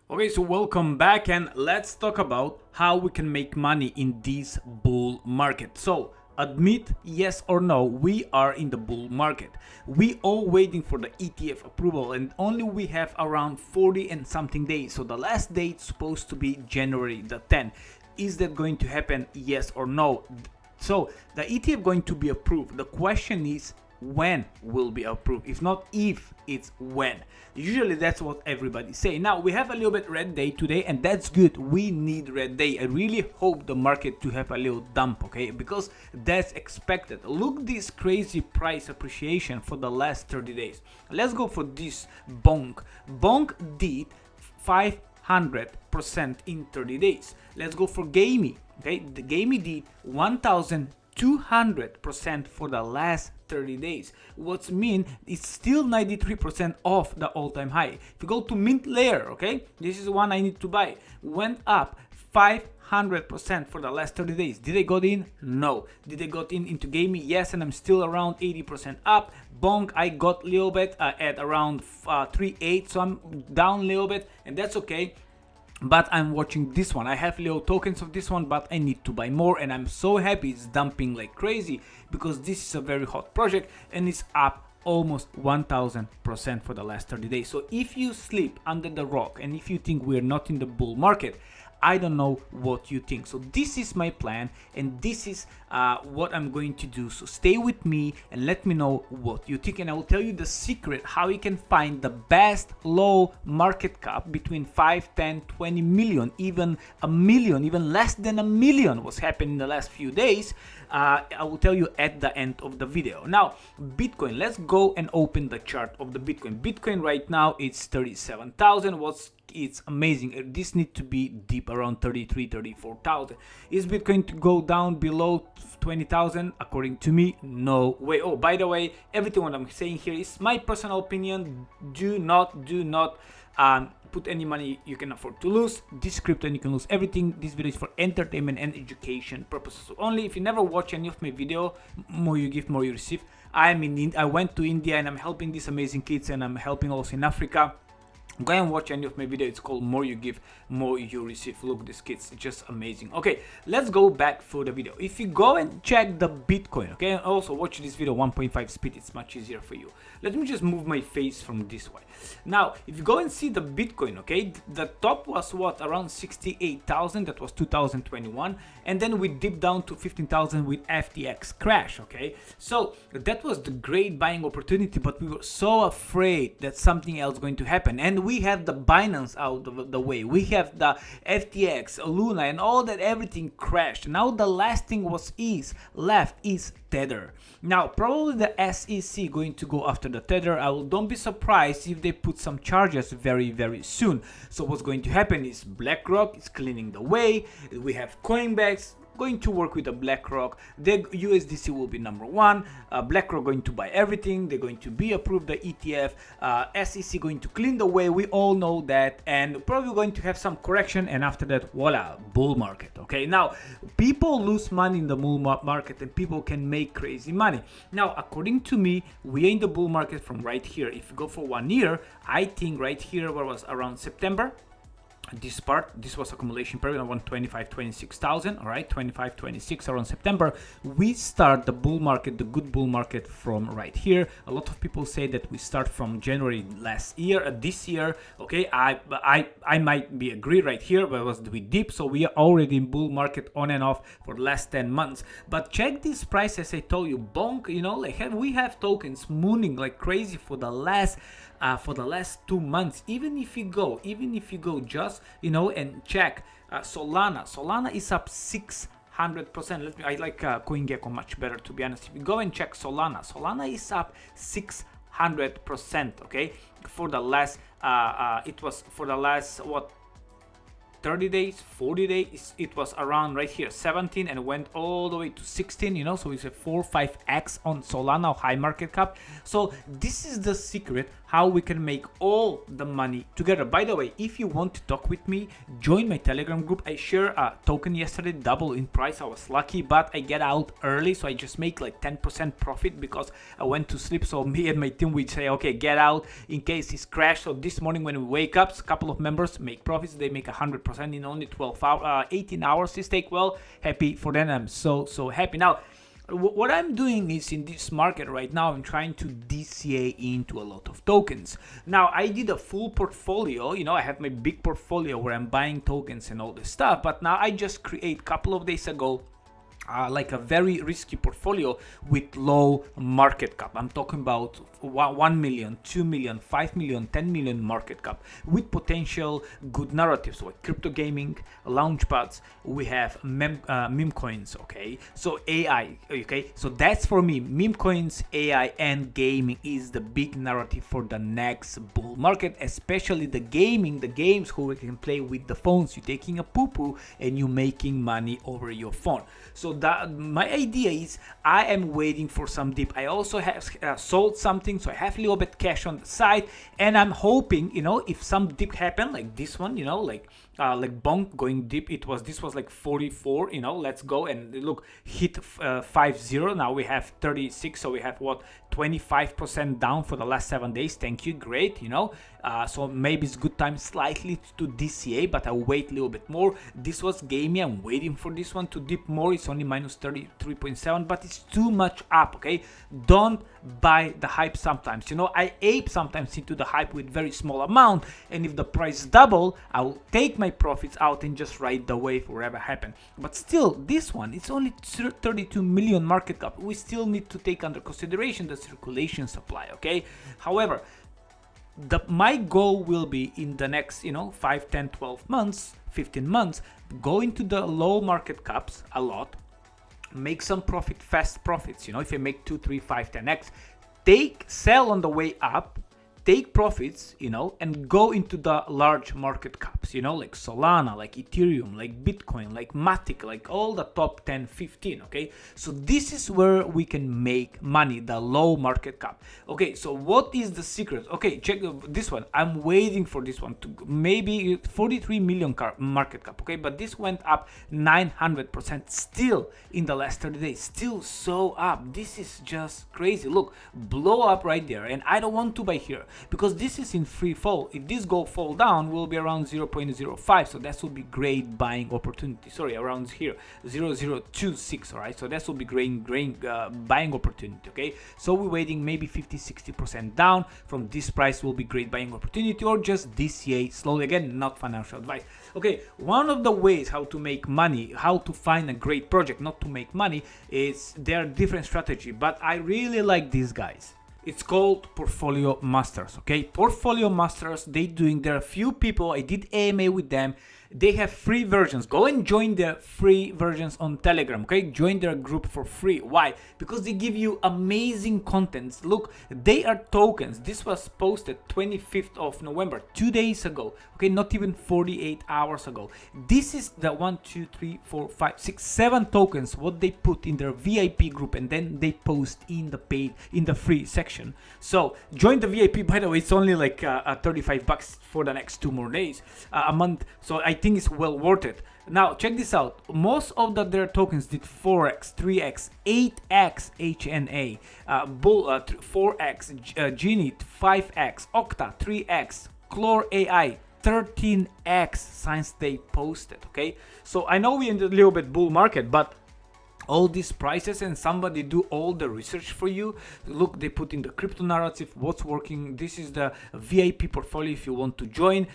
Okay, so welcome back and let's talk about how we can make money in this bull market. So admit yes or no, we are in the bull market. We all waiting for the ETF approval and only we have around 40 and something days. So the last date supposed to be January the 10th. Is that going to happen? Yes or no? So the ETF going to be approved. The question is when will be approved. If not if, it's when. Usually that's what everybody say. Now we have a little bit red day today and that's good. We need red day. I really hope the market to have a little dump, okay, because that's expected. Look this crazy price appreciation for the last 30 days. Let's go for this bonk. Bonk did 500% in 30 days. Let's go for gamey. Okay, the gamey did 1200% for the last 30 days. What's mean it's still 93% off the all-time high. If you go to mint layer, okay, this is the one I need to buy, went up 500% for the last 30 days. Did I got in? No. Did I got in into gaming? Yes, and I'm still around 80% up. Bonk, I got a little bit at around 3.8, so I'm down a little bit, and that's okay. But I'm watching this one. I have little tokens of this one, but I need to buy more, and I'm so happy it's dumping like crazy because this is a very hot project and it's up almost 1000% for the last 30 days. So if you sleep under the rock and if you think we're not in the bull market, I don't know what you think. So this is my plan and this is what I'm going to do. So stay with me and let me know what you think, and I will tell you the secret how you can find the best low market cap between 5, 10, 20 million, even a million, even less than a million was happening in the last few days. I will tell you at the end of the video. Now Bitcoin, let's go and open the chart of the Bitcoin. Bitcoin right now it's 37,000. It's amazing. This need to be deep around 33, 34,000. Is Bitcoin to go down below 20,000? According to me, no way. Oh, by the way, everything what I'm saying here is my personal opinion. Do not put any money you can afford to lose. This crypto and you can lose everything. This video is for entertainment and education purposes only. If you never watch any of my video, more you give, more you receive. I went to India and I'm helping these amazing kids, and I'm helping also in Africa. Go and watch any of my video. It's called More You Give, More You Receive. Look, this kid's just amazing. Okay, let's go back for the video. If you go and check the Bitcoin, okay, and also watch this video 1.5 speed, it's much easier for you. Let me just move my face from this way. Now if you go and see the Bitcoin, okay, the top was what, around 68,000. That was 2021, and then we dipped down to 15,000 with FTX crash. Okay, so that was the great buying opportunity, but we were so afraid that something else going to happen, and we have the Binance out of the way, we have the FTX, Luna, and all that, everything crashed. Now the last thing left is Tether. Now probably the SEC going to go after the Tether. Don't be surprised if they put some charges very soon. So what's going to happen is BlackRock is cleaning the way. We have Coinbase going to work with the BlackRock. The USDC will be number one. BlackRock going to buy everything. They're going to be approved the ETF. SEC going to clean the way. We all know that, and probably going to have some correction. And after that, voila, bull market. Okay, now people lose money in the bull market, and people can make crazy money. Now, according to me, we are in the bull market from right here. If you go for 1 year, I think right here, where was around September. This was accumulation period around 26,000. All right, 26 around September. We start the bull market, the good bull market, from right here. A lot of people say that we start from January last year, this year. Okay, I might be agree right here, but we deep, so we are already in bull market on and off for the last 10 months. But check this price, as I told you, bonk. You know, like we have tokens mooning like crazy for the last 2 months. Even if you go just, you know, and check Solana is up 600%. I like CoinGecko much better, to be honest. If you go and check Solana is up 600%. Okay, for the last it was for the last what, 30 days, 40 days, it was around right here 17 and went all the way to 16, you know, so it's a 4-5x on Solana, high market cap. So this is the secret how we can make all the money together. By the way, if you want to talk with me, join my Telegram group. I share a token yesterday, double in price. I was lucky, but I get out early, so I just make like 10% profit because I went to sleep. So me and my team, we say, okay, get out in case it's crashed. So this morning when we wake up, a couple of members make profits. They make 100% in only 18 hours this take. Well, happy for them. I'm so happy. Now, what I'm doing is in this market right now, I'm trying to DCA into a lot of tokens. Now, I did a full portfolio. I have my big portfolio where I'm buying tokens and all this stuff. But now I just create a couple of days ago like a very risky portfolio with low market cap. I'm talking about 1 million, 2 million, 5 million, 10 million market cap with potential good narratives like crypto gaming, launchpads. We have meme coins, okay? So AI, okay? So that's for me, meme coins, AI, and gaming is the big narrative for the next bull market, especially the games who we can play with the phones. You're taking a poo-poo and you're making money over your phone. So that my idea is I am waiting for some dip. I also have sold something, so I have a little bit cash on the side, and I'm hoping, if some dip happen like this one, like bonk going deep. This was like 44, let's go and look, hit 50. Now we have 36, so we have 25% down for the last 7 days. Thank you, great. So maybe it's good time slightly to DCA, but I'll wait a little bit more. This was gamey. I'm waiting for this one to dip more. It's only minus 33.7, but it's too much up. Okay, don't buy the hype sometimes. I ape sometimes into the hype with very small amount, and if the price double, I'll take my profits out and just ride the wave wherever happen. But still, this one, it's only 32 million market cap. We still need to take under consideration the circulation supply. Okay, however, my goal will be in the next 5, 10, 12 months, 15 months, go into the low market caps a lot, make some profit, fast profits. If you make 2, 3, 5, 10x, sell on the way up, take profits, and go into the large market caps, like Solana, like Ethereum, like Bitcoin, like Matic, like all the top 10, 15, okay? So this is where we can make money, the low market cap. Okay, so what is the secret? Okay, check this one. I'm waiting for this one to maybe 43 million market cap, okay? But this went up 900% still in the last 30 days, still so up. This is just crazy. Look, blow up right there, and I don't want to buy here, because this is in free fall. If this fall down, will be around 0.05, so that will be great buying opportunity. Sorry, around here 0.026. all right, so that will be great buying opportunity. Okay, so we're waiting maybe 50-60% down from this price will be great buying opportunity, or just DCA slowly. Again, not financial advice. Okay, one of the ways how to make money, how to find a great project, not to make money, is there are different strategy, but I really like these guys. It's called Portfolio Masters. Okay, Portfolio Masters, there are a few people, I did AMA with them. They have free versions. Go and join their free versions on Telegram. Okay, join their group for free. Why? Because they give you amazing contents. Look, they are tokens. This was posted 25th of November, 2 days ago. Okay, not even 48 hours ago. This is the 1, 2, 3, 4, 5, 6, 7 tokens what they put in their VIP group, and then they post in the free section. So join the VIP. By the way, it's only like $35 for the next 2 more days, a month. So I think it's well worth it. Now check this out. Most of their tokens did 4x, 3x, 8x HNA, 4x Genie, 5x Octa, 3x Chlor AI, 13x since they posted. Okay, so I know we ended a little bit bull market, but all these prices, and somebody do all the research for you. Look, they put in the crypto narrative, what's working. This is the VIP portfolio if you want to join,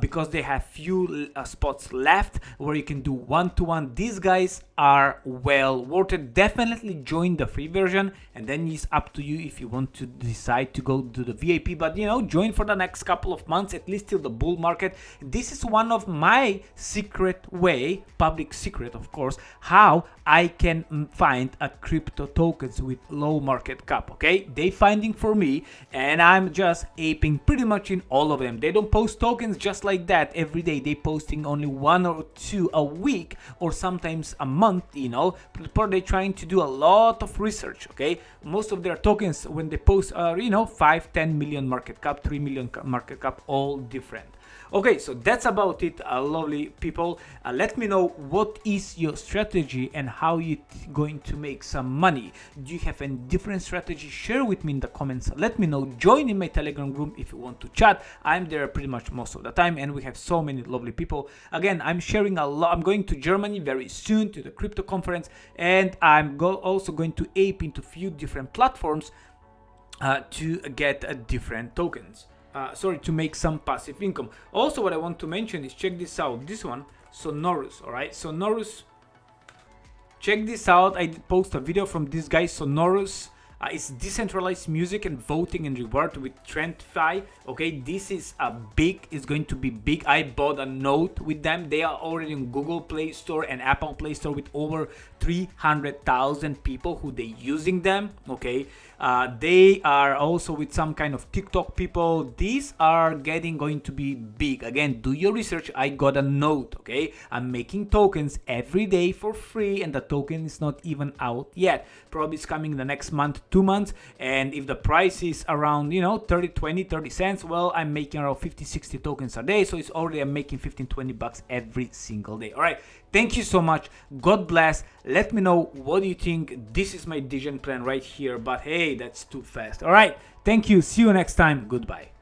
because they have few spots left where you can do one-to-one. These guys are well worth it. Definitely join the free version, and then it's up to you if you want to decide to go to the VIP. But join for the next couple of months, at least till the bull market. This is one of my secret way, public secret of course, how I I can find a crypto tokens with low market cap. Okay, they finding for me, and I'm just aping pretty much in all of them. They don't post tokens just like that every day. They posting only 1 or 2 a week, or sometimes a month, you know, but they're trying to do a lot of research. Okay, most of their tokens when they post are, you know, 5-10 million market cap, 3 million market cap, all different. Okay, so that's about it, lovely people. Let me know what is your strategy and how you going to make some money. Do you have any different strategy? Share with me in the comments. Let me know. Join in my Telegram group if you want to chat. I'm there pretty much most of the time, and we have so many lovely people. Again, I'm sharing a lot. I'm going to Germany very soon to the crypto conference, and I'm also going to ape into few different platforms to get different tokens. To make some passive income. Also, what I want to mention is, check this out. This one, SONORUS. All right, SONORUS. Check this out. I did post a video from this guy, SONORUS. It's decentralized music and voting and reward with TrendFi. Okay, this is it's going to be big. I bought a note with them. They are already in Google Play Store and Apple Play Store with over 300,000 people who they using them. Okay, they are also with some kind of TikTok people. These are going to be big. Again, do your research. I got a note. Okay, I'm making tokens every day for free, and the token is not even out yet. Probably it's coming the next month, 2 months, and if the price is around, you know, 30 cents, well, I'm making around 50-60 tokens a day, so it's already, I'm making 15-20 bucks every single day. All right, thank you so much. God bless. Let me know what do you think. This is my vision plan right here, but hey, that's too fast. All right, thank you. See you next time. Goodbye.